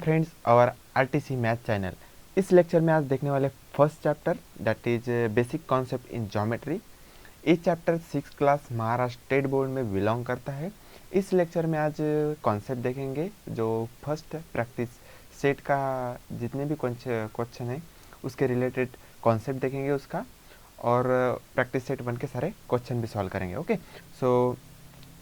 Friends और RTC math channel. इस lecture में आज देखने वाले first chapter that is basic concept in geometry. ये chapter 6 class Maharashtra state board में बिलोंग करता है। इस लेक्चर में आज कॉन्सेप्ट देखेंगे जो फर्स्ट प्रैक्टिस सेट का जितने भी क्वेश्चन है उसके रिलेटेड कॉन्सेप्ट देखेंगे उसका, और प्रैक्टिस सेट 1 के सारे क्वेश्चन भी सॉल्व करेंगे। ओके, सो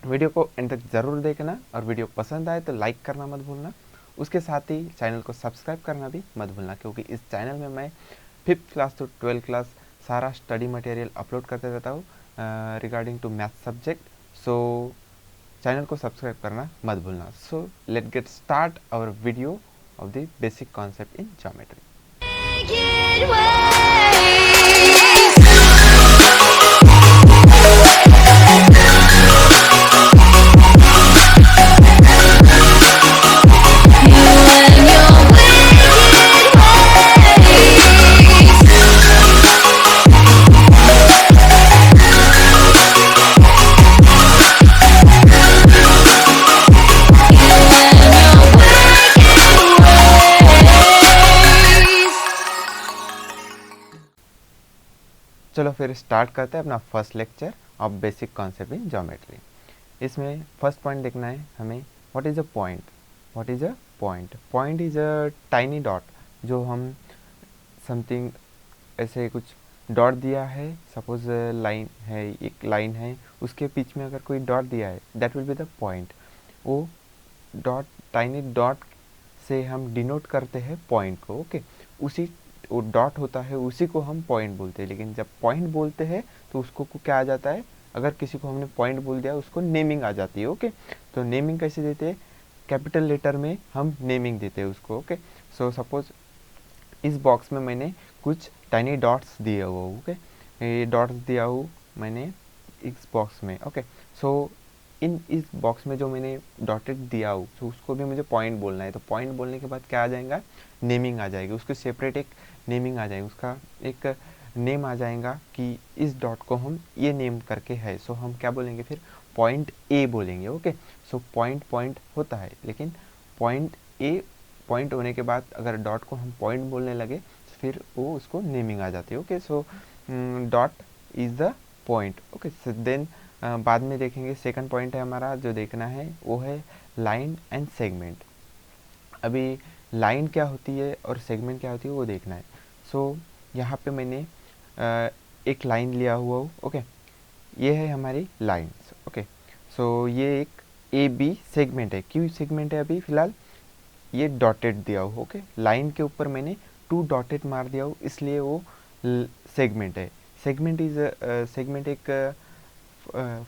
वीडियो को एंड तक ज़रूर देखना, और वीडियो पसंद आए तो लाइक करना मत भूलना। उसके साथ ही चैनल को सब्सक्राइब करना भी मत भूलना, क्योंकि इस चैनल में मैं 5th class to 12th class सारा स्टडी मटेरियल अपलोड करते रहता हूँ regarding to math subject. So channel को सब्सक्राइब करना मत भूलना। So let get start our video of the basic concept in geometry. चलो फिर स्टार्ट करते हैं अपना first lecture of basic concept in geometry. इसमें फर्स्ट पॉइंट देखना है हमें, what is a point. What is a point? Point is a tiny dot. जो हम समथिंग ऐसे कुछ डॉट दिया है, सपोज लाइन है, एक लाइन है, उसके बीच में अगर कोई डॉट दिया है that will be the point. वो डॉट, टाइनी डॉट से हम डिनोट करते हैं पॉइंट को। ओके, उसी वो डॉट होता है उसी को हम पॉइंट बोलते हैं। लेकिन जब पॉइंट बोलते हैं तो उसको क्या आ जाता है, अगर किसी को हमने पॉइंट बोल दिया उसको नेमिंग आ जाती है। ओके, तो नेमिंग कैसे देते हैं? कैपिटल लेटर में हम नेमिंग देते हैं उसको। ओके, सो सपोज इस बॉक्स में मैंने कुछ टाइनी डॉट्स दिए हुए। ओके, ये डॉट्स दिया हूँ मैंने इस बॉक्स में। ओके, सो इस बॉक्स में जो मैंने डॉटेड दिया हूँ तो उसको भी मुझे पॉइंट बोलना है। तो पॉइंट बोलने के बाद क्या आ जाएगा? नेमिंग आ जाएगी, उसको सेपरेट एक नेमिंग आ जाएगी, उसका एक नेम आ जाएगा कि इस डॉट को हम ये नेम करके है। सो हम क्या बोलेंगे फिर? पॉइंट ए बोलेंगे। ओके, सो पॉइंट होता है, लेकिन पॉइंट ए पॉइंट होने के बाद अगर डॉट को हम पॉइंट बोलने लगे तो फिर वो उसको नेमिंग आ जाती है। Okay, so dot is the point. Okay, so then बाद में देखेंगे सेकंड पॉइंट है हमारा जो देखना है वो है लाइन एंड सेगमेंट। अभी लाइन क्या होती है और सेगमेंट क्या होती है वो देखना है। सो यहाँ पे मैंने एक लाइन लिया हुआ हूँ। ओके, ये है हमारी लाइन्स। ओके, सो ये एक ए बी सेगमेंट है। क्यों सेगमेंट है? अभी फ़िलहाल ये डॉटेड दिया हो। ओके, लाइन के ऊपर मैंने 2 डॉटेड मार दिया हो, इसलिए वो सेगमेंट है। सेगमेंट एक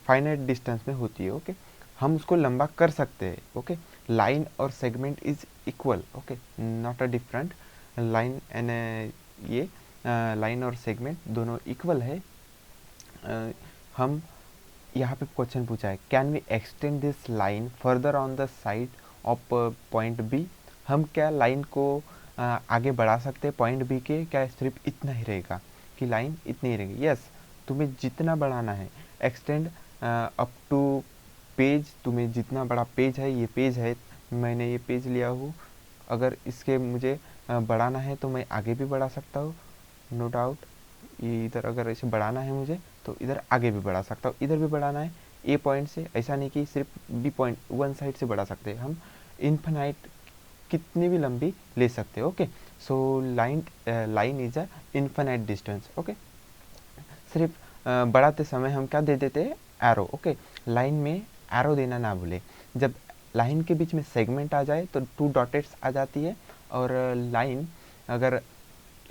फाइनाइट डिस्टेंस में होती है। ओके, हम उसको लंबा कर सकते हैं। ओके, लाइन और segment is equal. Okay, not a different. Line and ये लाइन और सेगमेंट दोनों इक्वल है। हम यहाँ पे क्वेश्चन पूछा है, can we extend this line further on the side of point B. हम क्या लाइन को आगे बढ़ा सकते हैं पॉइंट बी के? क्या सिर्फ इतना ही रहेगा कि लाइन इतनी ही रहेगी? यस, तुम्हें जितना बढ़ाना है एक्सटेंड अप टू पेज, तुम्हें जितना बड़ा पेज है, ये पेज है, मैंने ये पेज लिया हूँ, अगर इसके मुझे बढ़ाना है तो मैं आगे भी बढ़ा सकता हूँ, नो डाउट। ये इधर अगर इसे बढ़ाना है मुझे तो इधर आगे भी बढ़ा सकता हूँ, इधर भी बढ़ाना है ए पॉइंट से। ऐसा नहीं कि सिर्फ बी पॉइंट वन साइड से बढ़ा सकते हैं, हम इन्फिनाइट कितनी भी लंबी ले सकते हैं। Okay, so line is a infinite distance. Okay, सिर्फ बढ़ाते समय हम क्या दे देते हैं? एरो। ओके, लाइन में एरो देना ना भूले। जब लाइन के बीच में सेगमेंट आ जाए तो 2 डॉटेड्स आ जाती है, और लाइन अगर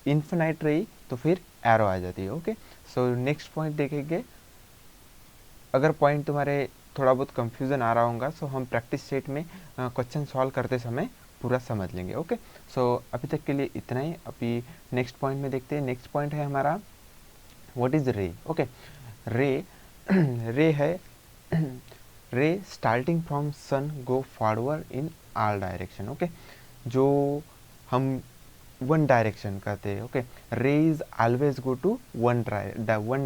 इन्फिनाइट रही तो फिर एरो आ जाती है। ओके, सो नेक्स्ट पॉइंट देखेंगे। अगर पॉइंट तुम्हारे थोड़ा बहुत कंफ्यूजन आ रहा होगा सो हम प्रैक्टिस सेट में क्वेश्चन सॉल्व करते समय पूरा समझ लेंगे। ओके, सो अभी तक के लिए इतना ही। अभी नेक्स्ट पॉइंट में देखते हैं। नेक्स्ट पॉइंट है हमारा व्हाट इज रे। ओके, रे रे है ray starting from sun go forward in all direction. Okay, जो हम वन डायरेक्शन कहते हैं। Okay, ray is always go to one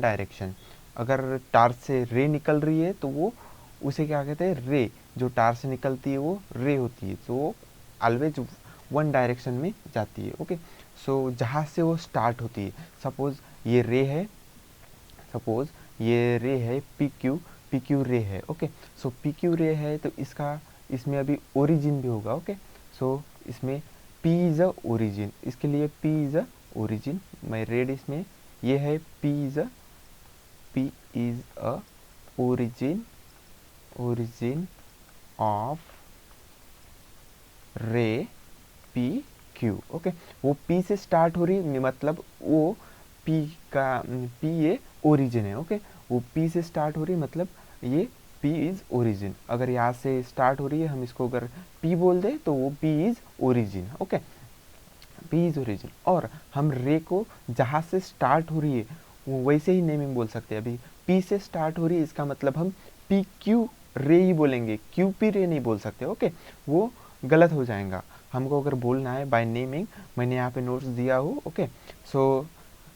direction. अगर टार से रे निकल रही है तो वो उसे क्या कहते हैं? रे। जो टार से निकलती है वो रे होती है, तो वो ऑलवेज वन डायरेक्शन में जाती है। ओके, सो जहाँ से वो स्टार्ट होती है, सपोज ये रे है, सपोज ये रे है पी क्यू रे है। ओके, सो पी क्यू रे है तो इसमें अभी ओरिजिन भी होगा। ओके, सो इसमें P इज़ अ ओरिजिन, इसके लिए P इज़ अ ओरिजिन, मैं रेड इसमें ये है P is a origin of रे पी क्यू। ओके, वो P से स्टार्ट हो रही, मतलब वो P ये ओरिजिन है। ओके, वो P से स्टार्ट हो रही मतलब ये P इज़ ओरिजिन। अगर यहाँ से स्टार्ट हो रही है, हम इसको अगर P बोल दें तो वो P is origin. Okay, P is origin. और हम रे को जहाँ से स्टार्ट हो रही है वो वैसे ही नेमिंग बोल सकते हैं। अभी P से स्टार्ट हो रही है, इसका मतलब हम पी क्यू रे ही बोलेंगे, क्यू पी रे नहीं बोल सकते। ओके, वो गलत हो जाएगा। हमको अगर बोलना है बाय नेमिंग, मैंने यहाँ पे नोट्स दिया हो। ओके, सो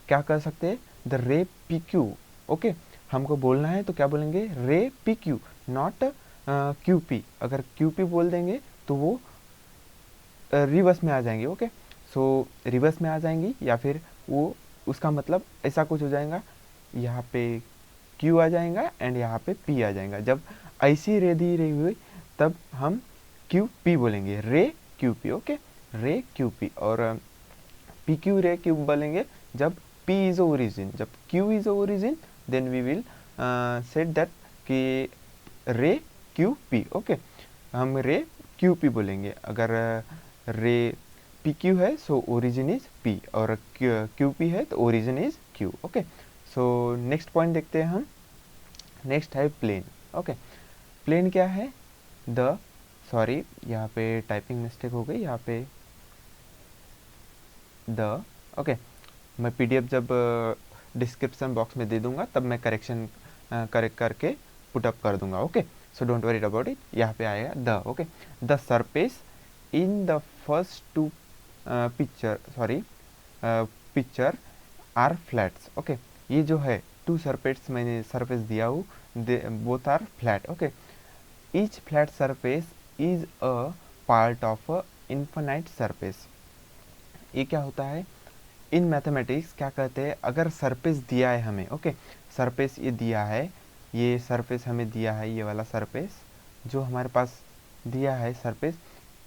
क्या कर सकते हैं, द रे पी क्यू। ओके, हमको बोलना है तो क्या बोलेंगे, रे P Q, not Q P. अगर क्यू पी बोल देंगे तो वो रिवर्स में आ जाएंगे। ओके, सो रिवर्स में आ जाएंगी, या फिर वो उसका मतलब ऐसा कुछ हो जाएगा, यहाँ पे Q आ जाएगा एंड यहाँ पे P आ जाएगा। जब ऐसी रे दी रही हुई तब हम QP बोलेंगे, ray QP। Okay, ray QP। और PQ रे क्यों बोलेंगे, जब P इज ओरिजिन, जब Q is origin then we will said that कि रे QP। ओके, हम रे QP बोलेंगे। अगर रे PQ है सो ओरिजिन इज P, और QP है तो origin is Q। Okay, so next point देखते हैं हम। नेक्स्ट है प्लेन। ओके, प्लेन क्या है, सॉरी यहाँ पे टाइपिंग मिस्टेक हो गई, यहाँ पे ओके, मैं PDF जब डिस्क्रिप्शन बॉक्स में दे दूंगा तब मैं करेक्ट करके पुटअप कर दूंगा। Okay, so don't worry about it, यहाँ पे आएगा okay, the surface in the first two picture are flats. Okay, ये जो है टू सरफेस मैंने सरफेस दिया हूँ, both are flat. Okay, each flat surface is a part of a infinite surface. ये क्या होता है, इन मैथमेटिक्स क्या कहते हैं, अगर सरफेस दिया है हमें, ओके, सरफेस ये दिया है, ये सरफेस हमें दिया है, ये वाला सरफेस जो हमारे पास दिया है सरफेस,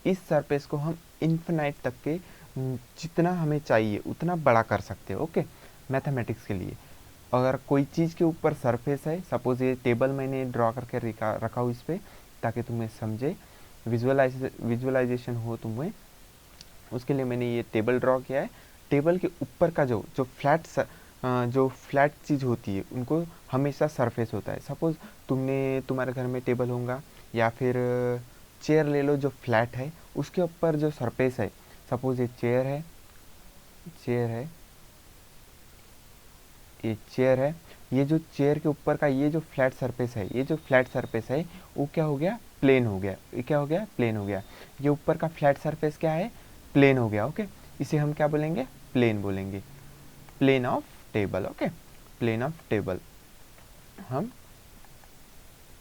इस सरफेस को हम इन्फिनाइट तक के जितना हमें चाहिए उतना बड़ा कर सकते हैं। ओके, मैथमेटिक्स के लिए अगर कोई चीज़ के ऊपर सरफेस है, सपोज ये टेबल मैंने ड्रॉ करके रखा हूँ इस पर, ताकि तुम्हें समझे, विजुअलाइजेशन हो तुम्हें, उसके लिए मैंने ये टेबल ड्रॉ किया है। टेबल के ऊपर का जो फ्लैट चीज़ होती है उनको हमेशा सरफेस होता है। सपोज तुम्हारे घर में टेबल होगा या फिर चेयर ले लो जो फ्लैट है, उसके ऊपर जो सरफेस है, सपोज ये चेयर है, ये जो चेयर के ऊपर का ये जो फ्लैट सरफेस है, वो क्या हो गया, प्लेन हो गया। ये क्या हो गया, प्लेन हो गया। ये ऊपर का फ्लैट सरफेस क्या है, प्लेन हो गया। ओके, इसे हम क्या बोलेंगे, प्लेन बोलेंगे, plane of table. Okay, plane of table, हम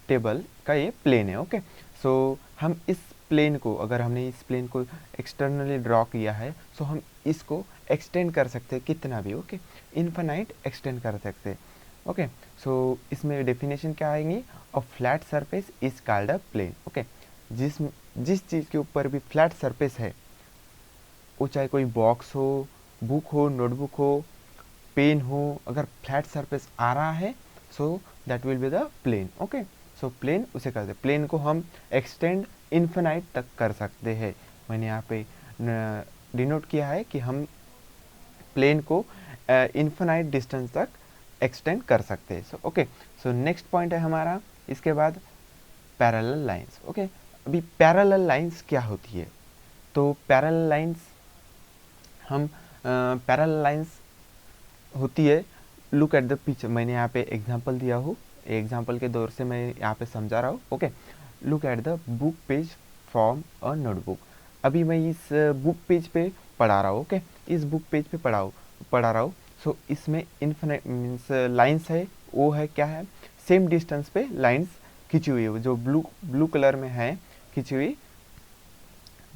टेबल का ये प्लेन है। ओके, सो हम इस प्लेन को, अगर हमने इस प्लेन को एक्सटर्नली ड्रॉ किया है, सो हम इसको एक्सटेंड कर सकते हैं कितना भी। ओके, इनफाइनाइट एक्सटेंड कर सकते हैं। ओके, सो इसमें डेफिनेशन क्या आएंगी, a flat surface is called a plane. Okay, जिस चीज़ के ऊपर भी फ्लैट सरफेस है, वो चाहे कोई बॉक्स हो, बुक हो, नोटबुक हो, पेन हो, अगर फ्लैट सरफेस आ रहा है so that will be the plane. Okay, so plane उसे कहते हैं, प्लेन को हम एक्सटेंड इन्फिनाइट तक कर सकते हैं। मैंने यहाँ पे डिनोट किया है कि हम प्लेन को इन्फिनाइट डिस्टेंस तक एक्सटेंड कर सकते हैं। So okay, so next point है हमारा, इसके बाद पैरेलल लाइंस। ओके, अभी पैरेलल लाइंस क्या होती है, तो पैरेलल लाइंस होती है, लुक एट द पिक्चर। मैंने यहाँ पे एग्जांपल दिया हूँ, एग्जांपल के दौर से मैं यहाँ पे समझा रहा हूँ। Okay, look at the book page from a notebook. अभी मैं इस बुक पेज पे पढ़ा रहा हूँ। ओके, इस बुक पेज पे पढ़ा रहा हूँ। सो इसमें इन्फिनिट मीन्स लाइंस है, वो है क्या है, सेम डिस्टेंस पे लाइंस खींची हुई है, जो ब्लू कलर में है खींची हुई,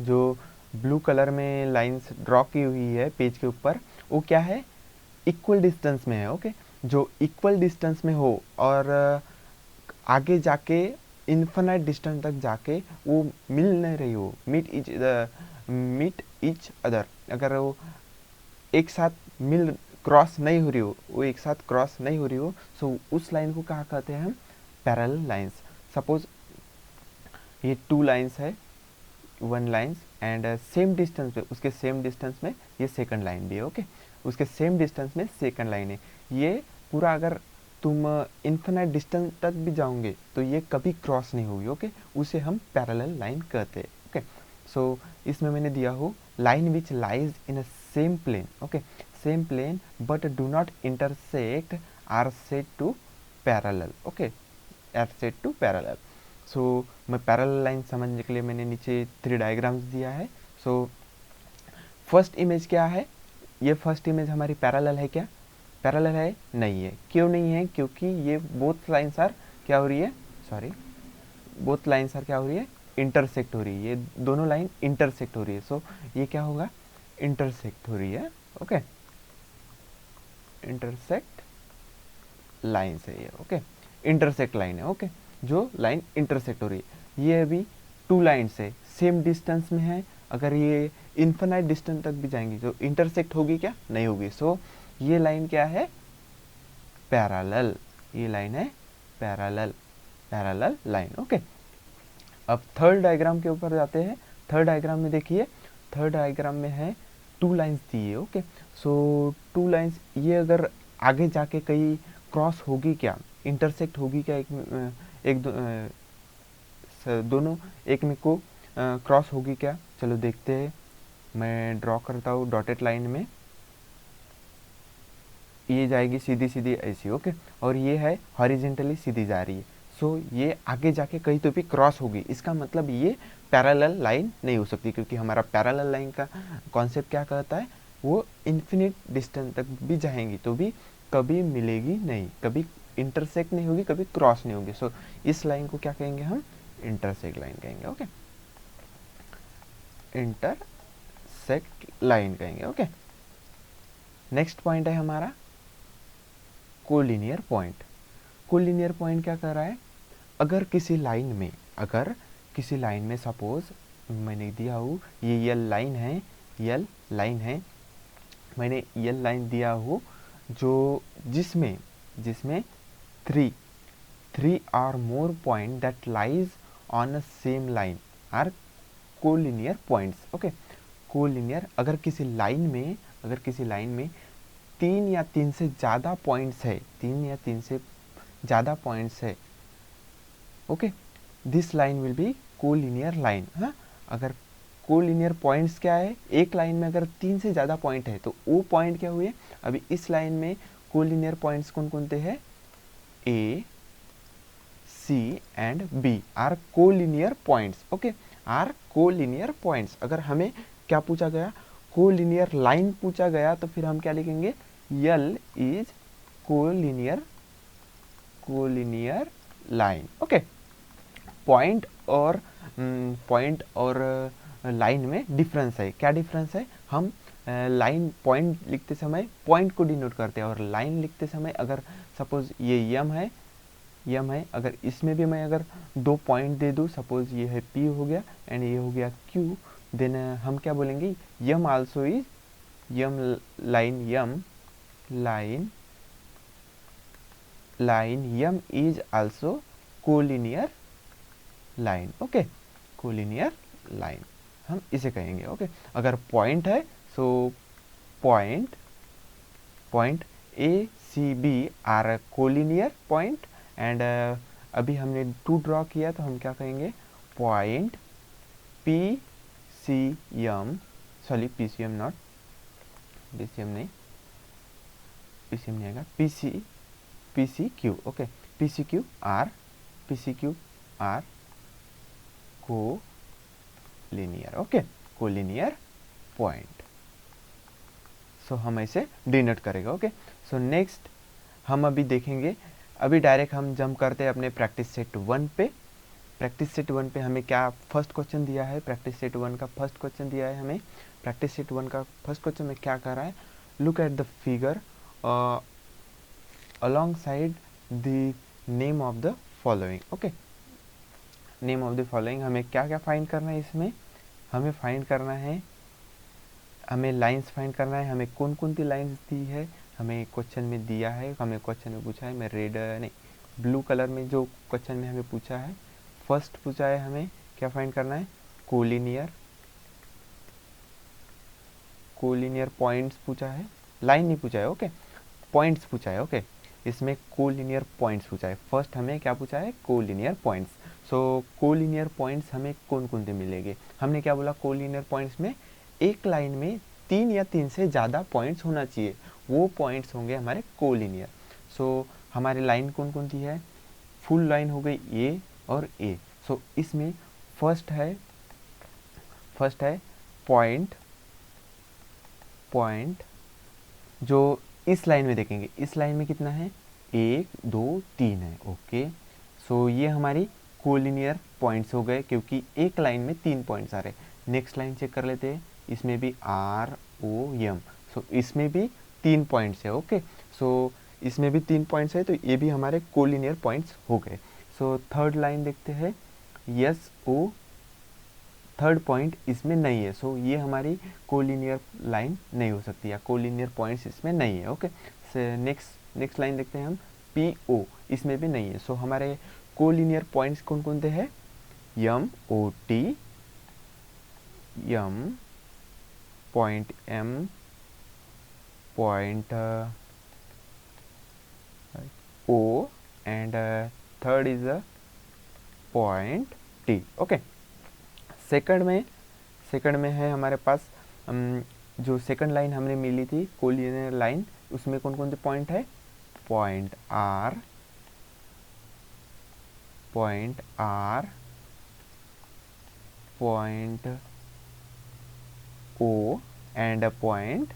जो ब्लू कलर में लाइंस ड्रॉ की हुई है पेज के ऊपर, वो क्या है, इक्वल डिस्टेंस में है। ओके, जो इक्वल डिस्टेंस में हो और आगे जाके इन्फिनाइट डिस्टेंस तक जाके वो मिल नहीं रही हो, मीट ईच अदर, अगर वो एक साथ मिल क्रॉस नहीं हो रही हो, वो एक साथ क्रॉस नहीं हो रही हो, सो उस लाइन को कहा कहते हैं हम, पैरेलल लाइंस। सपोज ये टू लाइंस है, one lines and same distance पे, उसके सेम डिस्टेंस में ये सेकंड लाइन भी है। ओके, उसके सेम डिस्टेंस में सेकंड लाइन है। ये पूरा अगर तुम इन्फिनाइट डिस्टेंस तक भी जाओगे तो ये कभी क्रॉस नहीं होगी। ओके, उसे हम पैरेलल लाइन कहते हैं। ओके, सो इसमें मैंने दिया हो line which lies in a same plane. Okay, same plane but do not intersect are said to parallel. Okay, are said to parallel. So मैं पैरेलल लाइन समझने के लिए मैंने नीचे 3 डायग्राम्स दिया है। सो फर्स्ट इमेज क्या है, ये फर्स्ट इमेज हमारी पैरेलल है क्या, पैरेलल है नहीं है। क्यों नहीं है, क्योंकि ये बोथ लाइन्स आर क्या हो रही है, सॉरी, बोथ लाइन्स आर क्या हो रही है, इंटरसेक्ट हो रही है। ये दोनों लाइन इंटरसेक्ट हो रही है। सो ये क्या होगा, इंटरसेक्ट हो रही है। ओके, इंटरसेक्ट लाइन्स है ये। ओके, इंटरसेक्ट लाइन है। ओके, जो लाइन इंटरसेक्ट हो रही है, ये अभी टू लाइन्स है, सेम डिस्टेंस में है। अगर ये इन्फिनाइट डिस्टेंस तक भी जाएंगी तो इंटरसेक्ट होगी क्या, नहीं होगी। सो ये लाइन क्या है, पैरेलल, ये लाइन है पैरेलल, पैरेलल लाइन। ओके, अब थर्ड डायग्राम के ऊपर जाते हैं। थर्ड डायग्राम में देखिए, थर्ड डायग्राम में है टू लाइन्स दी है। ओके, सो टू लाइन्स, ये अगर आगे जाके कहीं क्रॉस होगी क्या, इंटरसेक्ट होगी क्या, दोनों एक में को क्रॉस होगी क्या, चलो देखते हैं। मैं ड्रॉ करता हूँ डॉटेड लाइन में, ये जाएगी सीधी सीधी ऐसी। ओके, और ये है हॉरिजेंटली सीधी जा रही है। सो ये आगे जाके कहीं तो भी क्रॉस होगी, इसका मतलब ये पैरेलल लाइन नहीं हो सकती, क्योंकि हमारा पैरेलल लाइन का कॉन्सेप्ट क्या कहता है, वो इन्फिनिट डिस्टेंस तक भी जाएंगी तो भी कभी मिलेगी नहीं, कभी इंटरसेक्ट नहीं होगी, कभी क्रॉस नहीं होगी। सो इस लाइन को क्या कहेंगे हम, इंटरसेक्ट लाइन कहेंगे। ओके, इंटरसेक्ट लाइन कहेंगे। ओके, नेक्स्ट पॉइंट है हमारा कोलिनियर पॉइंट। कोलिनियर पॉइंट क्या कर रहा है, अगर किसी लाइन में सपोज मैंने दिया हो ये यल लाइन है, यल लाइन है, मैंने यल लाइन दिया हो जो जिसमें three or more point that lies on a same line are collinear points. Okay, collinear, अगर किसी लाइन में तीन या तीन से ज़्यादा पॉइंट्स है, okay, this line will be collinear line. हाँ, अगर कोलिनियर पॉइंट्स क्या है, एक लाइन में अगर 3 से ज़्यादा पॉइंट है तो वो पॉइंट क्या हुए, अभी इस लाइन में कोलिनियर पॉइंट्स कौन कौन से हैं, A, C and B are collinear points. Okay, are collinear points. अगर हमें क्या पूछा गया, कोलिनियर लाइन पूछा गया, तो फिर हम क्या लिखेंगे, L is collinear line. Okay, point और लाइन में डिफरेंस है। क्या डिफरेंस है, हम लाइन पॉइंट लिखते समय पॉइंट को डिनोट करते हैं, और लाइन लिखते समय अगर सपोज ये यम है, अगर इसमें भी मैं अगर 2 पॉइंट दे दूँ, सपोज ये है P हो गया एंड ये हो गया Q, देन हम क्या बोलेंगे, M also is M line M is also collinear line. Okay, collinear line हम इसे कहेंगे। ओके, अगर पॉइंट है so point A C B are collinear point, and अभी हमने 2 ड्रॉ किया तो हम क्या कहेंगे, point P C M, sorry PCM नहीं आएगा, P C Q. Okay, P C Q are collinear. Okay, collinear point. So हम ऐसे डिनोट करेगा। ओके, सो नेक्स्ट हम अभी देखेंगे, अभी डायरेक्ट हम जंप करते हैं अपने प्रैक्टिस सेट 1 पे। प्रैक्टिस सेट 1 पे हमें क्या फर्स्ट क्वेश्चन दिया है, प्रैक्टिस सेट 1 का फर्स्ट क्वेश्चन दिया है हमें। प्रैक्टिस सेट 1 का फर्स्ट क्वेश्चन में क्या कर रहा है, look at the figure along side the name of the following. Okay, name of the following हमें क्या क्या फाइंड करना है, इसमें हमें फाइंड करना है, हमें लाइंस फाइंड करना है, हमें कौन कौन सी लाइंस दी है, हमें क्वेश्चन में दिया है, हमें क्वेश्चन में पूछा है, मैं रेड नहीं ब्लू कलर में जो क्वेश्चन में हमें पूछा है, फर्स्ट पूछा है हमें क्या फाइंड करना है, कोलिनियर पॉइंट्स पूछा है, लाइन नहीं पूछा है, ओके पॉइंट्स पूछा है। ओके, इसमें कोलिनियर पॉइंट्स पूछा है, फर्स्ट हमें क्या पूछा है, कोलिनियर पॉइंट्स। सो कोलिनियर पॉइंट्स हमें कौन कौन से मिलेंगे, हमने क्या बोला, कोलिनियर पॉइंट्स में एक लाइन में 3 या 3 से ज़्यादा पॉइंट्स होना चाहिए, वो पॉइंट्स होंगे हमारे कोलिनियर। सो हमारी लाइन कौन कौन सी है, फुल लाइन हो गई ए और ए। सो इसमें फर्स्ट है पॉइंट जो इस लाइन में देखेंगे, इस लाइन में कितना है, 1 2 3 है। ओके, सो ये हमारी कोलिनियर पॉइंट्स हो गए, क्योंकि एक लाइन में 3 पॉइंट्स आ रहे। नेक्स्ट लाइन चेक कर लेते हैं, इसमें भी आर ओ एम, सो इसमें भी 3 पॉइंट्स है। ओके, सो इसमें भी 3 पॉइंट्स है, तो ये भी हमारे कोलिनियर पॉइंट्स हो गए। सो थर्ड लाइन देखते हैं, यस ओ, थर्ड पॉइंट इसमें नहीं है, सो ये हमारी कोलिनियर लाइन नहीं हो सकती, या कोलिनियर पॉइंट्स इसमें नहीं है। ओके, नेक्स्ट लाइन देखते हैं हम, पी ओ, इसमें भी नहीं है। सो हमारे कोलिनियर पॉइंट्स कौन कौन से हैं, M O T, M point M, point O, and third is a point T. Okay, second में है हमारे पास जो सेकंड लाइन हमने मिली थी कोलिनियर लाइन, उसमें कौन कौन से पॉइंट है, point R, point O and point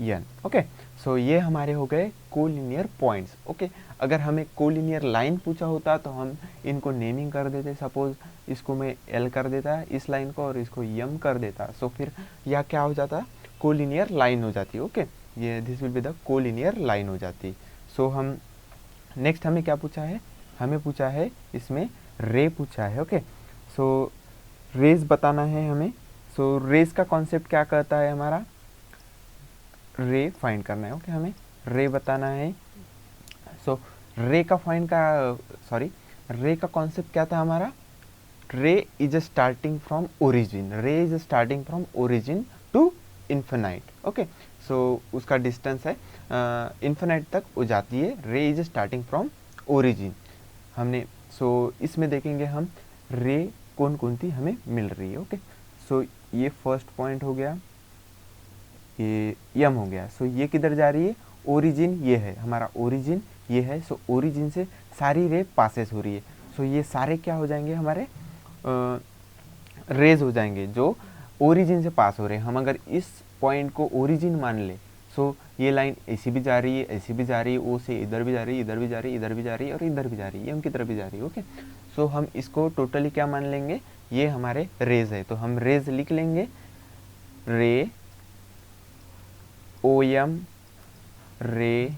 N. Okay, so ये हमारे हो गए कोलिनियर पॉइंट्स। ओके, अगर हमें कोलिनियर लाइन पूछा होता तो हम इनको नेमिंग कर देते, सपोज इसको मैं एल कर देता इस लाइन को, और इसको एम कर देता, सो फिर यह क्या हो जाता, कोलिनियर लाइन हो जाती। ओके, ये this will be the collinear line हो जाती। सो हम नेक्स्ट हमें क्या पूछा है, हमें पूछा है इसमें रे पूछा है। ओके, सो रेज बताना है हमें। सो रेज का कॉन्सेप्ट क्या कहता है, हमारा रे फाइंड करना है। ओके, हमें रे बताना है। सो रे का कॉन्सेप्ट क्या था हमारा, ray is starting from origin, ray is starting from origin to infinite. Okay, so उसका डिस्टेंस है इन्फिनाइट तक हो जाती है, रे इज स्टार्टिंग फ्रॉम ओरिजिन हमने। सो इसमें देखेंगे हम रे कौन कौन सी हमें मिल रही है। ओके, सो ये फर्स्ट पॉइंट हो गया, ये यम हो गया। सो ये किधर जा रही है, ओरिजिन ये है हमारा, ओरिजिन ये है। सो ओरिजिन से सारी रे पासेस हो रही है। सो ये सारे क्या हो जाएंगे, हमारे रेज हो जाएंगे जो ओरिजिन से पास हो रहे हैं। हम अगर इस पॉइंट को ओरिजिन मान ले, सो ये लाइन ऐसी भी जा रही है, ऐसी भी जा रही है, ओ से इधर भी जा रही है, इधर भी जा रही है, इधर भी जा रही है, और इधर भी जा रही है, एम की तरफ भी जा रही है। ओके, सो हम इसको टोटली क्या मान लेंगे, ये हमारे रेज है। तो हम रेज लिख लेंगे, रे ओ एम, रे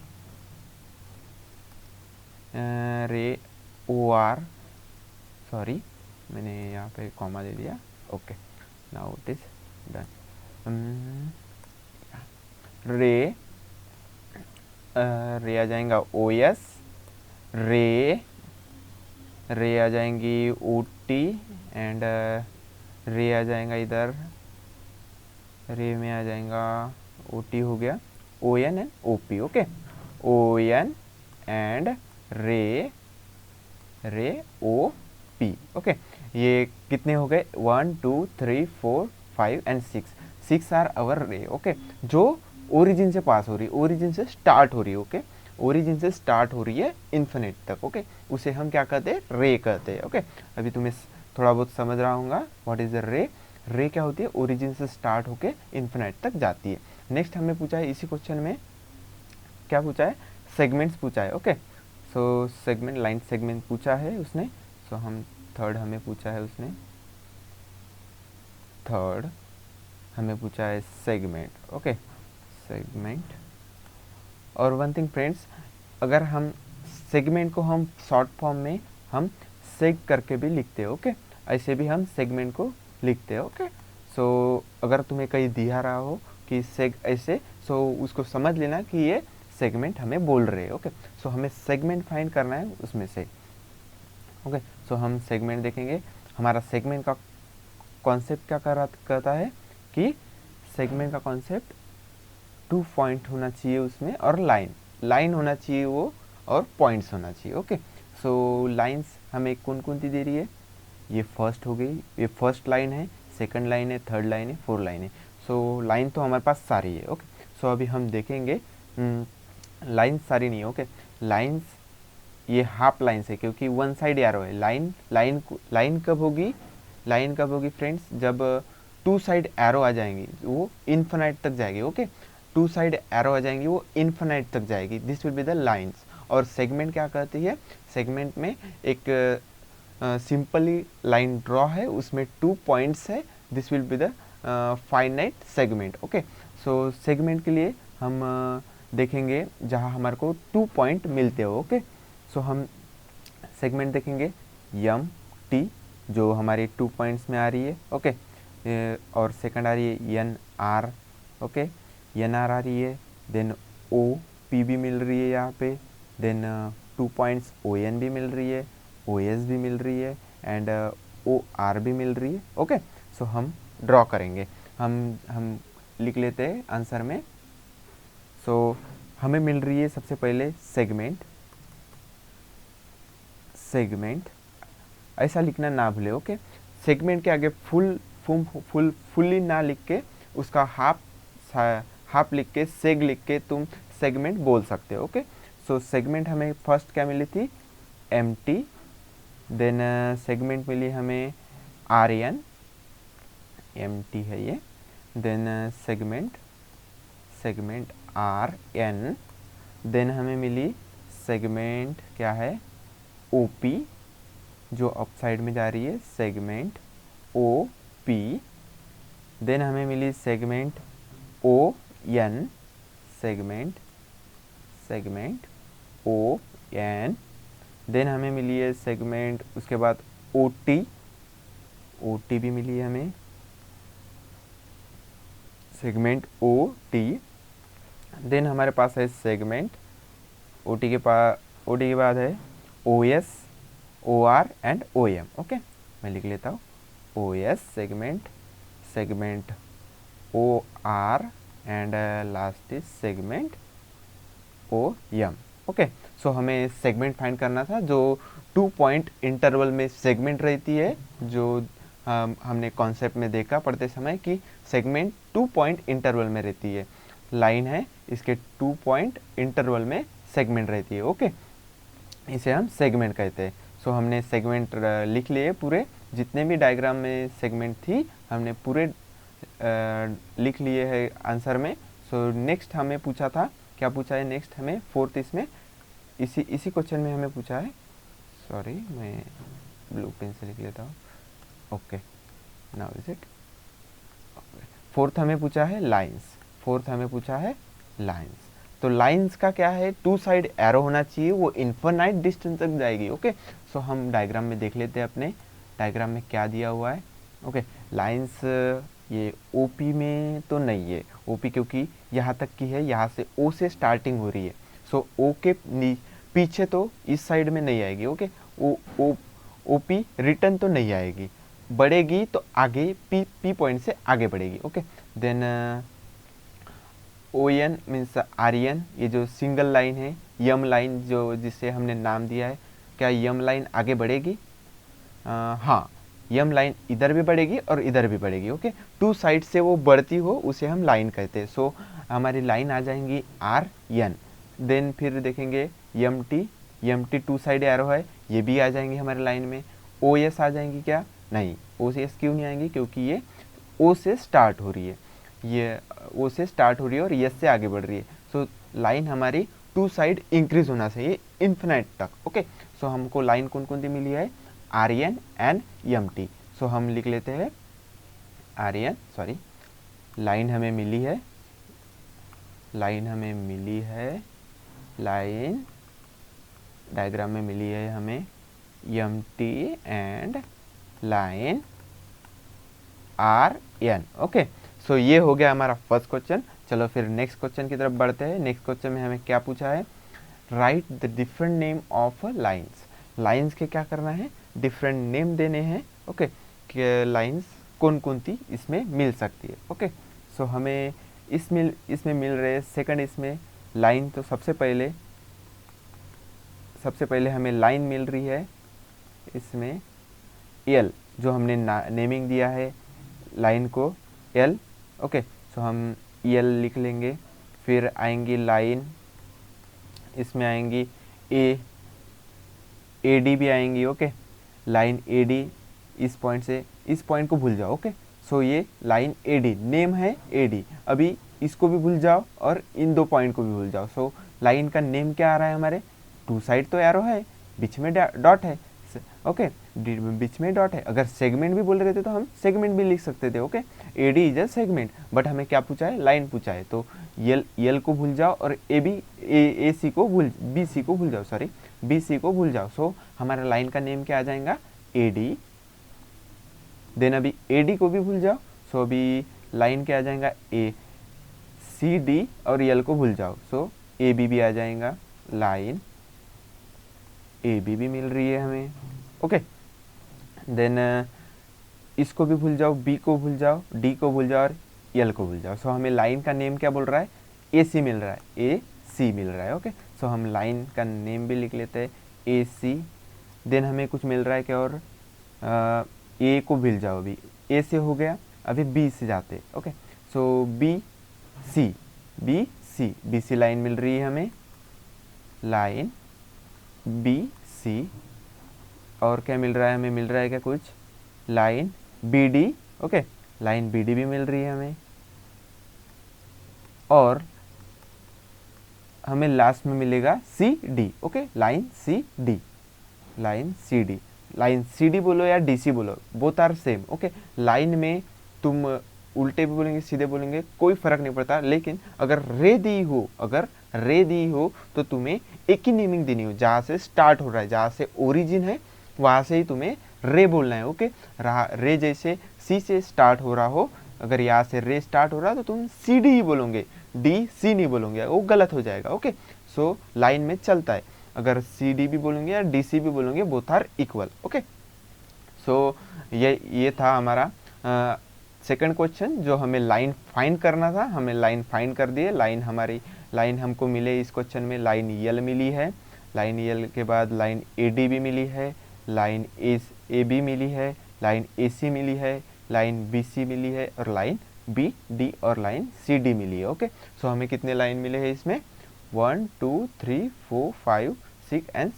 ओ आर, सॉरी मैंने यहाँ पे कॉमा दे दिया। Okay, now it is done. रे आ जाएगा ओ एस, रे आ जाएंगी ओ टी, एंड रे आ जाएगा इधर, रे में आ जाएगा ओ टी हो गया, O N and O P. Okay, O N and ray O P. Okay, ये कितने हो गए, 1 2 3 4 5 एंड 6 आर अवर रे। ओके, जो ओरिजिन से पास हो रही है, ओरिजिन से स्टार्ट हो रही है। ओके, ओरिजिन से स्टार्ट हो रही है इन्फिनिट तक। ओके, उसे हम क्या कहते हैं, रे कहते हैं। ओके, अभी तुम्हें थोड़ा बहुत समझ रहा होगा व्हाट इज द रे। रे क्या होती है, ओरिजिन से स्टार्ट होके इन्फिनिट तक जाती है। नेक्स्ट हमें पूछा है इसी क्वेश्चन में, क्या पूछा है, सेगमेंट्स पूछा है। ओके, सो सो सेगमेंट, लाइन सेगमेंट पूछा है उसने, सो हम थर्ड हमें पूछा है उसने, थर्ड हमें पूछा है सेगमेंट। Okay, segment. और वन थिंग फ्रेंड्स, अगर हम सेगमेंट को हम शॉर्ट फॉर्म में हम सेग करके भी लिखते हैं। ओके, ऐसे भी हम सेगमेंट को लिखते हैं। ओके, सो अगर तुम्हें कहीं दिया रहा हो कि सेग ऐसे, सो उसको समझ लेना कि ये सेगमेंट हमें बोल रहे हैं। ओके, सो हमें सेगमेंट फाइंड करना है उसमें से। ओके, सो हम सेगमेंट देखेंगे। हमारा सेगमेंट का कॉन्सेप्ट क्या कहता है कि सेगमेंट का कॉन्सेप्ट 2 पॉइंट होना चाहिए उसमें, और लाइन होना चाहिए वो, और पॉइंट्स होना चाहिए। ओके, सो लाइंस हमें कौन कौन सी दे रही है, ये फर्स्ट हो गई, ये फर्स्ट लाइन है, सेकंड लाइन है, थर्ड लाइन है, फोर्थ लाइन है। सो लाइन तो हमारे पास सारी है। ओके, सो अभी हम देखेंगे लाइन सारी नहीं है। ओके, लाइंस ये हाफ लाइन्स है क्योंकि वन साइड एरो है। लाइन कब होगी, लाइन कब होगी फ्रेंड्स, जब 2 साइड एरो आ जाएंगी, वो इन्फिनाइट तक जाएगी। ओके, 2 साइड एरो आ जाएंगी, वो इन्फिनाइट तक जाएगी, this will be the lines. और सेगमेंट क्या कहती है, सेगमेंट में एक सिंपली लाइन ड्रॉ है, उसमें 2 पॉइंट्स है, this will be the finite segment. Okay, so segment के लिए हम देखेंगे जहाँ हमारे को 2 पॉइंट मिलते हो। ओके, सो हम सेगमेंट देखेंगे यम टी, जो हमारी 2 पॉइंट्स में आ रही है। ओके, और सेकंड आ रही है N R. Okay, N R आ रही है, देन ओ पी भी मिल रही है यहाँ पे, देन 2 पॉइंट्स ओ एन भी मिल रही है, ओ एस भी मिल रही है, एंड ओ आर भी मिल रही है। ओके, सो हम ड्रॉ करेंगे, हम लिख लेते हैं आंसर में। सो हमें मिल रही है सबसे पहले सेगमेंट, सेगमेंट ऐसा लिखना ना भूले। ओके, सेगमेंट के आगे फुल्ली ना लिख के उसका हाफ लिख के सेग लिख के तुम सेगमेंट बोल सकते हो। ओके, सो सेगमेंट हमें फर्स्ट क्या मिली थी, एम टी, देन सेगमेंट मिली हमें आर एन, एम टी है ये, then segment R N, then हमें मिली सेगमेंट क्या है, ओ पी, जो अप साइड में जा रही है, सेगमेंट ओ पी, देन हमें मिली segment O N, segment O N, then हमें मिली है सेगमेंट, उसके बाद ओ टी भी मिली है हमें, सेगमेंट ओ टी, देन हमारे पास है सेगमेंट ओ टी के बाद है O S, O R and O M. Okay, मैं लिख लेता हूँ O S segment O R and last is segment O M. Okay, so हमें सेगमेंट फाइंड करना था जो 2 पॉइंट इंटरवल में सेगमेंट रहती है, जो हमने कॉन्सेप्ट में देखा पढ़ते समय कि सेगमेंट 2 पॉइंट इंटरवल में रहती है, लाइन है इसके 2 पॉइंट इंटरवल में सेगमेंट रहती है। ओके, इसे हम सेगमेंट कहते हैं। सो हमने सेगमेंट लिख लिए पूरे, जितने भी डायग्राम में सेगमेंट थी हमने पूरे लिख लिए है आंसर में। सो नेक्स्ट हमें पूछा था, क्या पूछा है नेक्स्ट हमें, फोर्थ इसमें इसी क्वेश्चन में हमें पूछा है, सॉरी मैं ब्लू पेन से लिख लेता हूँ। Okay, now is it, fourth हमें पूछा है लाइंस, तो लाइंस का क्या है, 2 साइड एरो होना चाहिए, वो इन्फिनाइट डिस्टेंस तक जाएगी। ओके, सो हम डायग्राम में देख लेते हैं, अपने डायग्राम में क्या दिया हुआ है। ओके, लाइंस ये ओपी में तो नहीं है, ओपी क्योंकि यहाँ तक की है, यहाँ से ओ से स्टार्टिंग हो रही है, सो ओ के पीछे तो इस साइड में नहीं आएगी। ओके, ओपी रिटर्न तो नहीं आएगी, बढ़ेगी तो आगे पी पॉइंट से आगे बढ़ेगी। Okay, then O N means R N, ये जो सिंगल लाइन है, यम लाइन जो जिसे हमने नाम दिया है, क्या यम लाइन आगे बढ़ेगी, हाँ यम लाइन इधर भी बढ़ेगी और इधर भी बढ़ेगी। ओके, 2 साइड से वो बढ़ती हो उसे हम लाइन कहते हैं। सो हमारी लाइन आ जाएंगी आर एन, देन फिर देखेंगे यम टी 2 साइड एरो है, ये भी आ जाएंगी हमारे लाइन में। ओ एस आ जाएंगी क्या, नहीं, ओ से एस क्यों नहीं आएंगी, क्योंकि ये ओ से स्टार्ट हो रही है, ये ओ से स्टार्ट हो रही है और यस से आगे बढ़ रही है। सो लाइन हमारी टू साइड इंक्रीज होना चाहिए इन्फिनाइट तक। ओके, सो हमको लाइन कौन कौन सी मिली है, R N and M T. So हम लिख लेते हैं आर एन, सॉरी लाइन हमें मिली है, लाइन डायग्राम में मिली है हमें M T and line R N. Okay, so ये हो गया हमारा फर्स्ट क्वेश्चन। चलो फिर नेक्स्ट क्वेश्चन की तरफ बढ़ते हैं। नेक्स्ट क्वेश्चन में हमें क्या पूछा है, right the different name of lines. Lines के क्या करना है, डिफरेंट नेम देने हैं। ओके, कि लाइन्स कौन कौन सी इसमें मिल सकती है। ओके, सो हमें इसमें मिल रहे सेकंड इसमें लाइन। तो सबसे पहले हमें लाइन मिल रही है इसमें एल, जो हमने नेमिंग दिया है लाइन को एल। ओके, सो हम एल लिख लेंगे। फिर आएंगी लाइन, इसमें आएंगी ए डी भी आएंगी। ओके, लाइन ए डी, इस पॉइंट से इस पॉइंट को भूल जाओ। ओके, सो ये लाइन ए डी, नेम है ए डी, अभी इसको भी भूल जाओ और इन दो पॉइंट को भी भूल जाओ। सो लाइन का नेम क्या आ रहा है हमारे, टू साइड तो एरो है, बीच में डॉट है। ओके, बीच में डॉट है। अगर सेगमेंट भी बोल रहे थे तो हम सेगमेंट भी लिख सकते थे। Okay, A D is a segment, but हमें क्या पूछा है, लाइन पूछा है। तो यल को भूल जाओ और बी सी को भूल जाओ, सॉरी बी सी को भूल जाओ। सो हमारा लाइन का नेम क्या आ जाएगा, ए डी। देन अभी ए डी को भी भूल जाओ, सो अभी लाइन क्या आ जाएगा, ए सी डी, और यल को भूल जाओ, सो ए बी भी आ जाएगा, लाइन ए बी भी मिल रही है हमें। ओके, देन इसको भी भूल जाओ, बी को भूल जाओ, डी को भूल जाओ और यल को भूल जाओ। सो हमें लाइन का नेम क्या बोल रहा है, ए सी मिल रहा है, ए सी मिल रहा है। ओके, सो हम लाइन का नेम भी लिख लेते हैं ए सी। देन हमें कुछ मिल रहा है क्या, और ए को भूल जाओ, अभी ए से हो गया, अभी बी से जाते। ओके, सो बी सी लाइन मिल रही है हमें, लाइन बी सी। और क्या मिल रहा है हमें, मिल रहा है क्या कुछ, line B D. Okay, line B D भी मिल रही है हमें। और हमें लास्ट में मिलेगा C D. Okay, line C D, line C D बोलो या डी सी बोलो, both are same. Okay, line में तुम उल्टे भी बोलेंगे सीधे बोलेंगे कोई फर्क नहीं पड़ता, लेकिन अगर रे दी हो तो तुम्हें एक ही नेमिंग देनी हो, जहाँ से स्टार्ट हो रहा है, जहाँ से ओरिजिन है वहाँ से ही तुम्हें रे बोलना है। ओके, रे जैसे सी से स्टार्ट हो रहा हो, अगर यहाँ से रे स्टार्ट हो रहा है तो तुम सी डी ही बोलोगे, डी सी नहीं बोलोगे, वो गलत हो जाएगा। ओके, सो लाइन में चलता है, अगर सी डी भी बोलोगे या डी सी भी बोलोगे, both are equal. Okay, so ये था हमारा सेकंड क्वेश्चन, जो हमें लाइन फाइंड करना था। हमें लाइन फाइंड कर दिए। लाइन हमको मिले इस क्वेश्चन में, लाइन यल मिली है, लाइन यल के बाद लाइन ए डी भी मिली है, लाइन ए बी मिली है, लाइन ए सी मिली है, लाइन बी सी मिली है, और लाइन बी डी और लाइन सी डी मिली है। ओके, सो हमें कितने लाइन मिले हैं इसमें, 1 2 3 4 5 6 एंड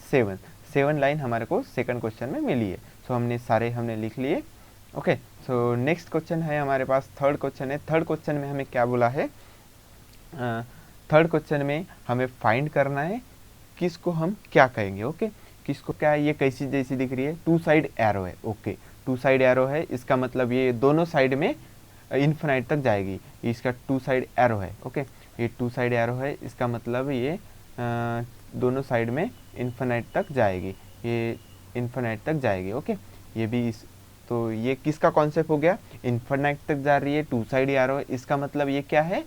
7 लाइन हमारे को सेकंड क्वेश्चन में मिली है। सो हमने लिख लिए। ओके, सो नेक्स्ट क्वेश्चन है हमारे पास, थर्ड क्वेश्चन है। थर्ड क्वेश्चन में हमें क्या बोला है, थर्ड क्वेश्चन में हमें फाइंड करना है किसको हम क्या कहेंगे। ओके, किसको क्या है, ये कैसी जैसी दिख रही है, टू साइड एरो है। ओके, टू साइड एरो है, इसका मतलब ये दोनों साइड में इन्फिनाइट तक जाएगी, इसका टू साइड एरो है। ओके, ये टू साइड एरो है, इसका मतलब ये दोनों साइड में इन्फिनाइट तक जाएगी, ये इन्फिनाइट तक जाएगी। ओके, ये भी तो ये किसका कॉन्सेप्ट हो गया, इन्फिनाइट तक जा रही है, टू साइड एरो है, इसका मतलब ये क्या है,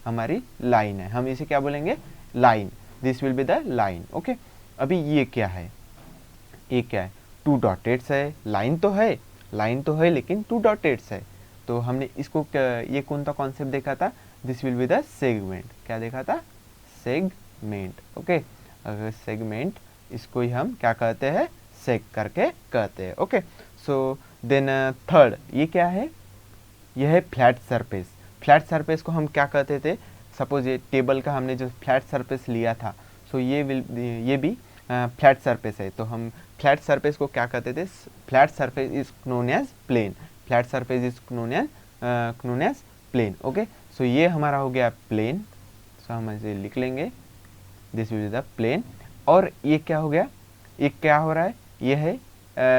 हमारी लाइन है। हम इसे क्या बोलेंगे, line, this will be the line. Okay, अभी ये क्या है, ये क्या है, टू डॉटेड्स है, लाइन तो है लेकिन टू डॉटेड्स है। तो हमने इसको ये कौन सा कॉन्सेप्ट देखा था, this will be the segment. क्या देखा था, सेगमेंट। ओके, अगर सेगमेंट, इसको ही हम क्या कहते हैं, सेग करके कहते हैं। ओके, सो देन थर्ड, ये क्या है, यह है फ्लैट सरफेस। फ्लैट सरफेस को हम क्या कहते थे, सपोज ये टेबल का हमने जो फ्लैट सरफेस लिया था, सो ये भी फ्लैट सरफेस है। तो हम फ्लैट सरफेस को क्या कहते थे, flat surface is known as plane, flat surface is known as plane. Okay, so ये हमारा हो गया प्लेन। सो हम इसे लिख लेंगे this will be the plane. और ये क्या हो गया, ये क्या हो रहा है, ये है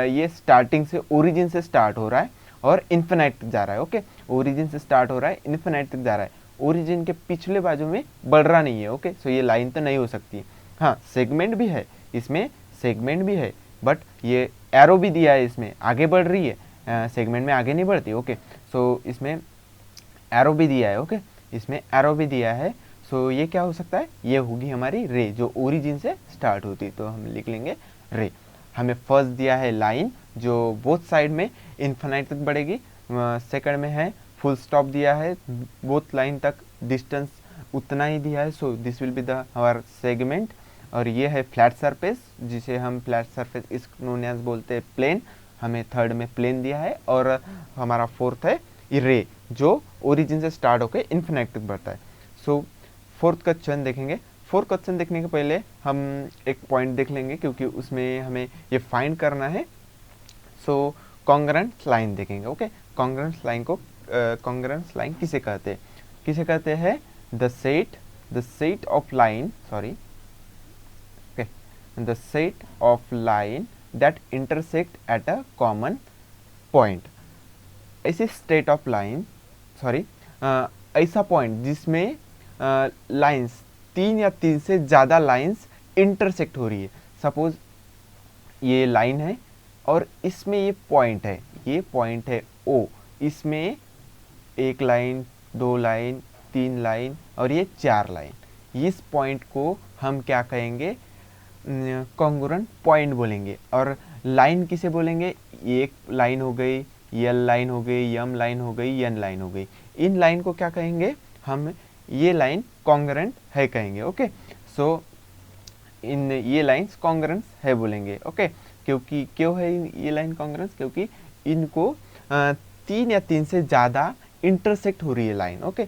ये स्टार्टिंग से ओरिजिन से स्टार्ट हो रहा है और इन्फिनाइट तक जा रहा है। ओके, ओरिजिन से स्टार्ट हो रहा है, इन्फिनाइट तक जा रहा है, ओरिजिन के पिछले बाजू में बढ़ रहा नहीं है। ओके, सो ये लाइन तो नहीं हो सकती। हाँ, सेगमेंट भी है इसमें, सेगमेंट भी है, बट ये एरो भी दिया है, इसमें आगे बढ़ रही है, सेगमेंट में आगे नहीं बढ़ती। ओके, सो इसमें एरो भी दिया है। ओके, इसमें एरो भी दिया है। सो ये क्या हो सकता है, ये होगी हमारी रे जो ओरिजिन से स्टार्ट होती है, तो हम लिख लेंगे रे। हमें फर्स्ट दिया है लाइन जो बोथ साइड में इन्फिनाइट तक बढ़ेगी। सेकंड में है फुल स्टॉप दिया है, बोथ लाइन तक डिस्टेंस उतना ही दिया है, so this will be the our segment. और ये है फ्लैट सरफेस, जिसे हम flat surface is known as बोलते हैं प्लेन। हमें थर्ड में प्लेन दिया है। और हमारा फोर्थ है रे जो ओरिजिन से स्टार्ट होकर इन्फिनाइट तक बढ़ता है। सो फोर्थ क्वेश्चन देखेंगे। फोर्थ क्वेश्चन देखने के पहले हम एक पॉइंट देख लेंगे, क्योंकि उसमें हमें ये फाइंड करना है। सो कॉन्ग्रुएंट लाइन देखेंगे। ओके, कॉन्ग्रुएंट लाइन को कॉन्ग्रुएंट लाइन किसे कहते हैं, किसे कहते हैं, the set of line, sorry, okay, the set of line that intersect at a common point. ऐसे स्टेट ऑफ लाइन, सॉरी, ऐसा पॉइंट जिसमें लाइंस 3 या 3 से ज़्यादा लाइंस इंटरसेक्ट हो रही है। सपोज ये लाइन है और इसमें ये पॉइंट है, ये पॉइंट है ओ, इसमें एक लाइन, 2 लाइन, 3 लाइन और ये 4 लाइन। इस पॉइंट को हम क्या कहेंगे, कॉन्ग्रुएंट पॉइंट बोलेंगे। और लाइन किसे बोलेंगे, एक लाइन हो गई, एल लाइन हो गई, एम लाइन हो गई, एन लाइन हो गई। इन लाइन को क्या कहेंगे हम, ये लाइन कॉन्ग्रुएंट है कहेंगे। ओके, सो इन ये लाइंस कॉन्ग्रुएंट है बोलेंगे। ओके, क्योंकि क्यों है ये लाइन कॉन्ग्रुएंट, क्योंकि इनको 3 या 3 से ज़्यादा इंटरसेक्ट हो रही है लाइन। ओके,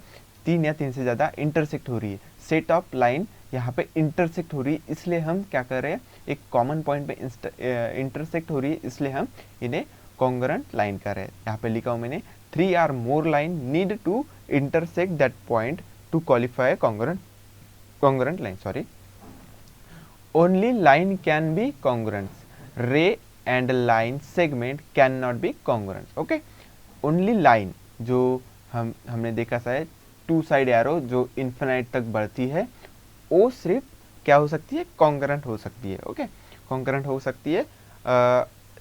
3 या 3 से ज़्यादा इंटरसेक्ट हो रही है, सेट ऑफ लाइन यहाँ पे इंटरसेक्ट हो रही है, इसलिए हम क्या कर रहे हैं, एक कॉमन पॉइंट पे इंटरसेक्ट हो रही है, इसलिए हम इन्हें कॉन्ग्रुएंट लाइन कर रहे हैं। यहाँ पे लिखा हूँ मैंने, 3 or more line need to intersect that point to qualify a congruent line. Sorry, only line can be congruent. Ray and line segment cannot be congruent. Okay, only line जो हमने देखा सा है, 2 साइड एरो जो infinite तक बढ़ती है, वो सिर्फ क्या हो सकती है, कॉन्ग्रुएंट हो सकती है। ओके, कॉन्ग्रुएंट हो सकती है।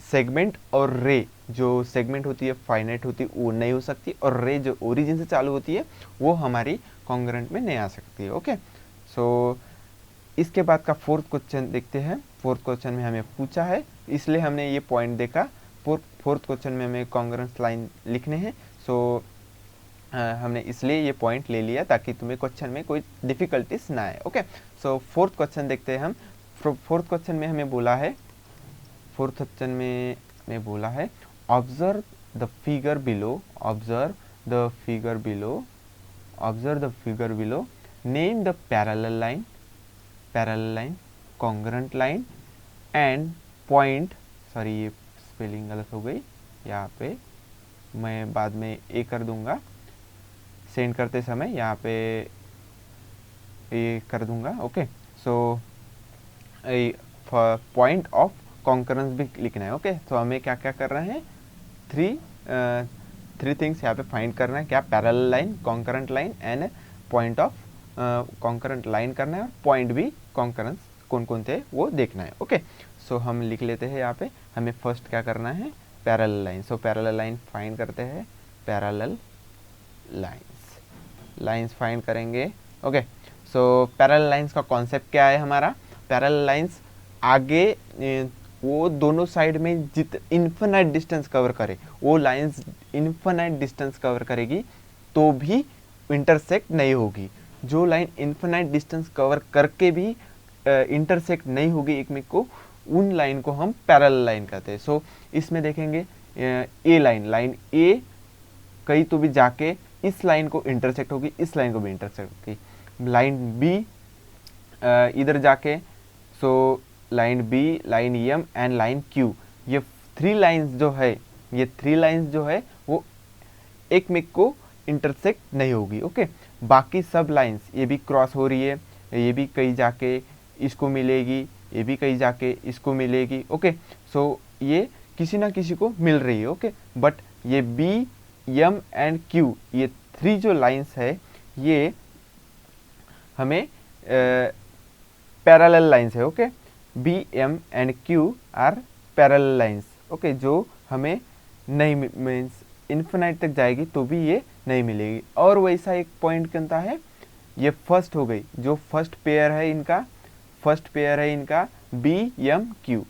सेगमेंट और रे जो सेगमेंट होती है, फाइनाइट होती है, वो नहीं हो सकती। और रे जो ओरिजिन से चालू होती है, वो हमारी कॉन्ग्रुएंट में नहीं आ सकती है। ओके, सो इसके बाद का फोर्थ क्वेश्चन देखते हैं। फोर्थ क्वेश्चन में हमें पूछा है, इसलिए हमने ये पॉइंट देखा। फोर्थ क्वेश्चन में हमें कॉन्ग्रुएंट लाइन लिखने हैं। सो हमने इसलिए ये पॉइंट ले लिया ताकि तुम्हें क्वेश्चन में कोई डिफिकल्टीज ना आए। ओके, सो फोर्थ क्वेश्चन देखते हैं हम। फोर्थ क्वेश्चन में हमें बोला है, फोर्थ क्वेश्चन में बोला है, observe the figure below, observe the figure below, observe the figure below, name the parallel line, parallel line, congruent line and point. Sorry, ये स्पेलिंग गलत हो गई, यहाँ पे मैं बाद में ए कर दूंगा, सेंड करते समय यहाँ पे ये कर दूंगा। Okay, so point of concurrence भी लिखना है। ओके, तो हमें क्या क्या कर रहे हैं, थ्री थिंग्स यहाँ पे फाइंड करना है। क्या, parallel line, concurrent line and point of concurrent line करना है, और पॉइंट भी कॉन्करेंस कौन कौन थे वो देखना है। ओके, सो हम लिख लेते हैं यहाँ पे। हमें फर्स्ट क्या करना है, parallel line. So parallel line find करते हैं, पैरेलल लाइंस फाइंड करेंगे। ओके, सो पैरेलल लाइंस का कॉन्सेप्ट क्या है हमारा, पैरेलल लाइंस आगे वो दोनों साइड में जित इन्फिनाइट डिस्टेंस कवर करे, वो लाइंस इन्फिनाइट डिस्टेंस कवर करेगी तो भी इंटरसेक्ट नहीं होगी। जो लाइन इन्फिनाइट डिस्टेंस कवर करके भी इंटरसेक्ट नहीं होगी एक में को, उन लाइन को हम पैरेलल लाइन कहते हैं। सो इसमें देखेंगे ए लाइन ए कहीं तो भी जाके इस लाइन को इंटरसेक्ट होगी, इस लाइन को भी इंटरसेक्ट होगी। लाइन बी इधर जाके, so line B, line M and line Q, ये 3 लाइंस जो है, ये 3 लाइंस जो है वो एक में को इंटरसेक्ट नहीं होगी। ओके, बाकी सब लाइंस ये भी क्रॉस हो रही है, ये भी कहीं जाके इसको मिलेगी, ये भी कहीं जाके इसको मिलेगी। ओके, सो ये किसी ना किसी को मिल रही है। ओके, बट ये बी, एम एंड क्यू, ये 3 जो लाइंस है ये हमें पैरेलल लाइंस है। Okay, B, M and Q are parallel lines. Okay, जो हमें नहीं मीन्स इन्फिनाइट तक जाएगी तो भी ये नहीं मिलेगी। और वैसा एक पॉइंट कहता है, ये फर्स्ट हो गई, जो फर्स्ट पेयर है इनका बी, एम, क्यू,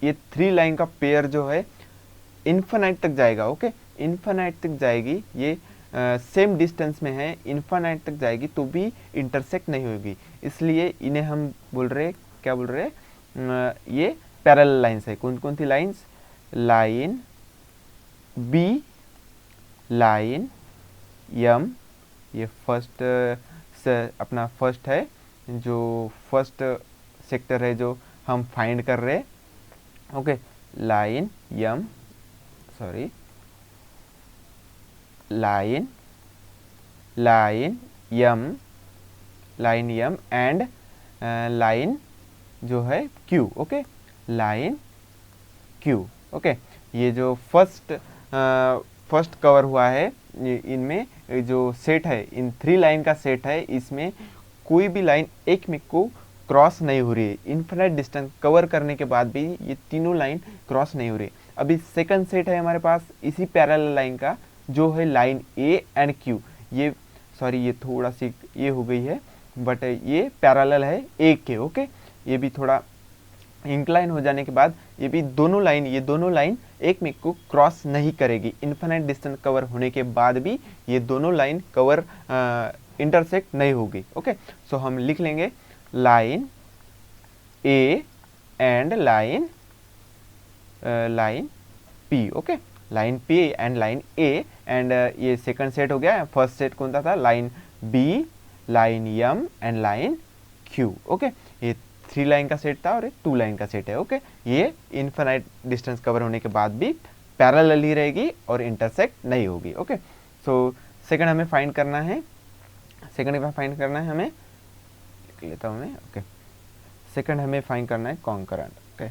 ये 3 लाइन का पेयर जो है इन्फिनाइट तक जाएगा। ओके, इन्फिनाइट तक जाएगी, ये सेम डिस्टेंस में है, इन्फिनाइट तक जाएगी तो भी इंटरसेक्ट नहीं होगी। इसलिए इन्हें हम बोल रहे, क्या बोल रहे, ये पैरेलल लाइंस है। कौन कौन सी lines, line B, line M, ये फर्स्ट अपना फर्स्ट है, जो फर्स्ट सेक्टर है जो हम फाइंड कर रहे हैं। Okay, line M, sorry, line M and line जो है Q. Okay, line Q. Okay, ये जो फर्स्ट कवर हुआ है, इनमें जो सेट है, इन 3 लाइन का सेट है, इसमें कोई भी लाइन एक में को क्रॉस नहीं हो रही है। इन्फिनिट डिस्टेंस कवर करने के बाद भी ये तीनों लाइन क्रॉस नहीं हो रही। अभी सेकंड सेट है हमारे पास इसी पैरेलल लाइन का, जो है लाइन ए एंड क्यू। ये सॉरी, ये थोड़ा सी ये हो गई है, बट ये पैरेलल है ए के। ओके, ये भी थोड़ा इंक्लाइन हो जाने के बाद ये दोनों लाइन एक में को क्रॉस नहीं करेगी। इन्फिनिट डिस्टेंस कवर होने के बाद भी ये दोनों लाइन कवर इंटरसेक्ट नहीं होगी। ओके, सो हम लिख लेंगे line A and line P. Okay, line P and line A, and ये सेकंड सेट हो गया। फर्स्ट सेट कौन सा था, line B, line M and line Q. Okay, ये 3 लाइन का सेट था और एक 2 लाइन का सेट है। ओके, ये इनफिनाइट डिस्टेंस कवर होने के बाद भी पैरेलल ही रहेगी और इंटरसेक्ट नहीं होगी। ओके, सो सेकंड हमें फाइंड करना है, हमें लिख लेता हूँ मैं। ओके, सेकंड हमें फाइंड करना है कॉन्करेंट। ओके,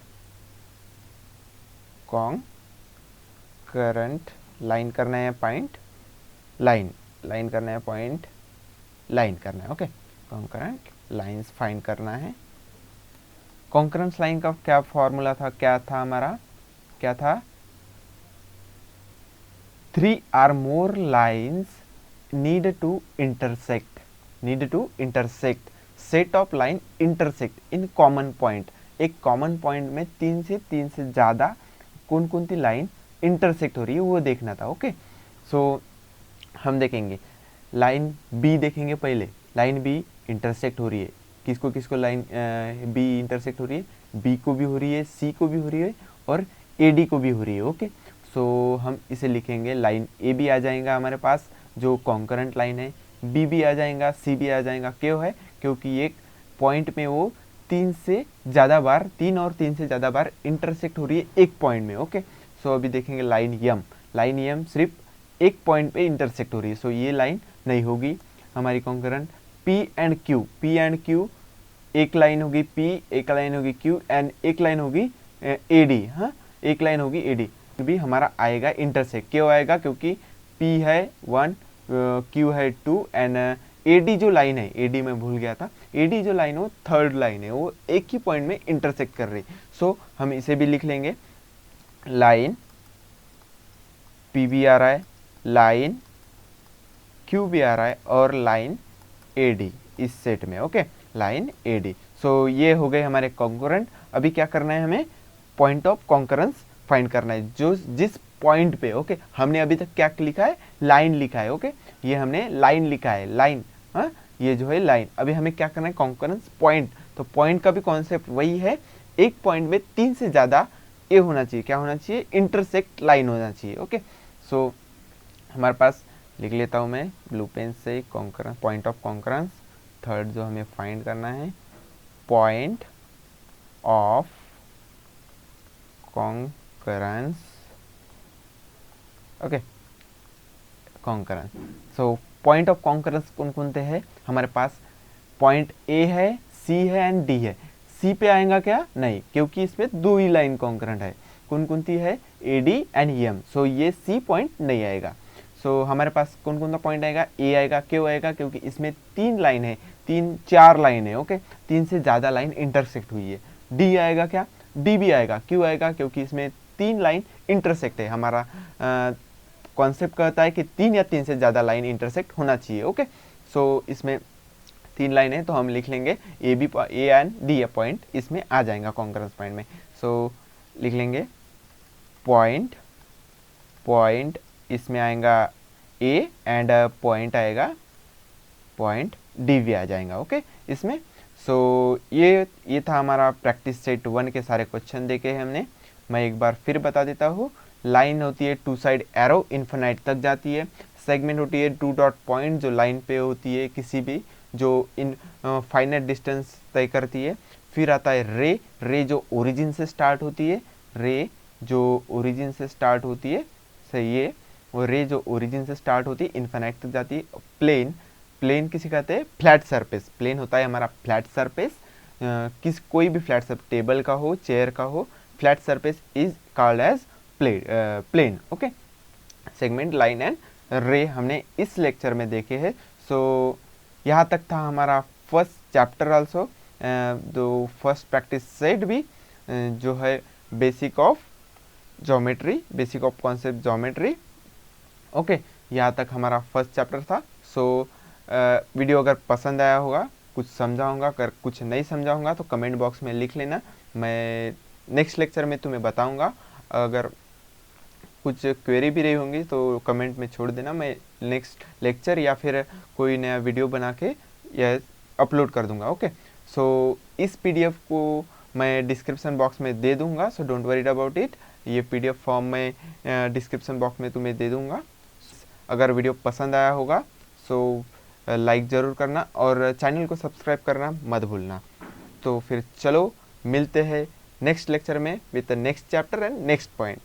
कॉन्करेंट लाइन करना है, पॉइंट लाइन करना है, पॉइंट लाइन करना है। ओके, कॉन्करेंट लाइंस फाइंड करना है। कॉन्करेंस लाइन का क्या फॉर्मूला था, क्या था हमारा, क्या था, 3 or more lines need to intersect, set of line intersect in common point। एक कॉमन पॉइंट में 3 से ज़्यादा कौन कौन सी लाइन इंटरसेक्ट हो रही है वो देखना था। ओके, सो हम देखेंगे लाइन बी, देखेंगे पहले लाइन बी इंटरसेक्ट हो रही है, किसको किसको लाइन बी इंटरसेक्ट हो रही है, बी को भी हो रही है, सी को भी हो रही है और ए डी को भी हो रही है। ओके, सो हम इसे लिखेंगे, लाइन ए भी आ जाएगा हमारे पास जो कॉन्करेंट लाइन है, बी भी आ जाएगा, सी भी आ जाएगा। क्यों है, क्योंकि एक पॉइंट में वो 3 और 3 से ज़्यादा बार इंटरसेक्ट हो रही है एक पॉइंट में। ओके, सो अभी देखेंगे लाइन एम सिर्फ एक पॉइंट पे इंटरसेक्ट हो रही है, सो ये लाइन नहीं होगी हमारी कॉन्करेंट। पी एंड क्यू, एक लाइन होगी पी, एक लाइन होगी क्यू एंड एक लाइन होगी ए डी। हाँ, एक लाइन होगी ए डी भी हमारा आएगा इंटरसेक्ट। क्यों आएगा, क्योंकि P है 1, Q है 2 एंड AD जो लाइन है, AD मैं भूल गया था, AD जो लाइन है वो थर्ड लाइन है, वो एक ही पॉइंट में इंटरसेक्ट कर रही। सो हम इसे भी लिख लेंगे, लाइन P भी आ रहा है, लाइन Q भी आ रहा है और लाइन AD इस सेट में। Okay, line AD। सो ये हो गए हमारे कॉन्करेंट। अभी क्या करना है, हमें पॉइंट ऑफ कॉन्करेंस फाइंड करना है, जो जिस पॉइंट पे। ओके, हमने अभी तक क्या लिखा है, लाइन लिखा है। ओके, ये हमने लाइन लिखा है, लाइन। हाँ, ये जो है लाइन। अभी हमें क्या करना है, कॉन्करेंस पॉइंट। तो पॉइंट का भी कॉन्सेप्ट वही है, एक पॉइंट में 3 से ज़्यादा ए होना चाहिए, क्या होना चाहिए, इंटरसेक्ट लाइन होना चाहिए। ओके, सो हमारे पास लिख लेता हूँ मैं ब्लू पेन से, concurrence, point of concurrence. Third जो हमें फाइंड करना है, point of concurrence. Okay, concurrence. So point of concurrence कौन कौन से है हमारे पास, पॉइंट ए है, सी है एंड डी है। सी पे आएगा क्या, नहीं, क्योंकि इसमें 2 ही लाइन कॉन्करेंट है, कौन कौन सी है, ए डी एंड एम, सो ये सी पॉइंट नहीं आएगा। सो हमारे पास कौन कौन सा पॉइंट आएगा, ए आएगा, क्यों आएगा, क्योंकि इसमें 3 लाइन है, 4 लाइन है, ओके, 3 से ज़्यादा लाइन इंटरसेक्ट हुई है। डी आएगा क्या, डी भी आएगा, क्यों आएगा, क्योंकि इसमें 3 लाइन इंटरसेक्ट है। हमारा कॉन्सेप्ट कहता है कि 3 या 3 से ज़्यादा लाइन इंटरसेक्ट होना चाहिए, ओके। सो इसमें 3 लाइन है, तो हम लिख लेंगे A B, A and D point इसमें आ जाएगा कॉन्करेंस पॉइंट में। सो लिख लेंगे पॉइंट, पॉइंट इसमें आएगा ए एंड पॉइंट आएगा, पॉइंट डी भी आ जाएगा, ओके इसमें। सो ये था हमारा प्रैक्टिस सेट 1 के सारे क्वेश्चन देखे हैं हमने। मैं एक बार फिर बता देता हूँ, लाइन होती है 2 साइड एरो, इन्फिनाइट तक जाती है। सेगमेंट होती है 2 डॉट पॉइंट, जो लाइन पे होती है किसी भी, जो इन फाइनाइट डिस्टेंस तय करती है। फिर आता है रे, रे जो ओरिजिन से स्टार्ट होती है, रे जो ओरिजिन से स्टार्ट होती है, सही है, वो रे जो ओरिजिन से स्टार्ट होती है इन्फिनाइट तक जाती है। प्लेन, प्लेन किसे कहते हैं, फ्लैट सरफेस, प्लेन होता है हमारा फ्लैट सरफेस, कोई भी फ्लैट सरफेस, टेबल का हो, चेयर का हो, flat surface is called as plane, okay. Segment, line and ray हमने इस लेक्चर में देखे हैं। सो यहाँ तक था हमारा फर्स्ट चैप्टर आल्सो, जो फर्स्ट प्रैक्टिस सेट भी जो है basic of geometry, basic of concept geometry, okay. यहाँ तक हमारा फर्स्ट चैप्टर था। सो वीडियो अगर पसंद आया होगा, कुछ समझा होगा, अगर कुछ नहीं समझा होगा तो कमेंट बॉक्स में लिख लेना, मैं नेक्स्ट लेक्चर में तुम्हें बताऊंगा। अगर कुछ क्वेरी भी रही होंगी तो कमेंट में छोड़ देना, मैं नेक्स्ट लेक्चर या फिर कोई नया वीडियो बना के यह अपलोड कर दूंगा, ओके। सो इस पीडीएफ को मैं डिस्क्रिप्शन बॉक्स में दे दूंगा, सो डोंट वरी अबाउट इट। ये पीडीएफ फॉर्म में डिस्क्रिप्शन बॉक्स में तुम्हें दे दूंगा। अगर वीडियो पसंद आया होगा सो लाइक ज़रूर करना और चैनल को सब्सक्राइब करना मत भूलना। तो फिर चलो मिलते हैं नेक्स्ट लेक्चर में with the next chapter and next point.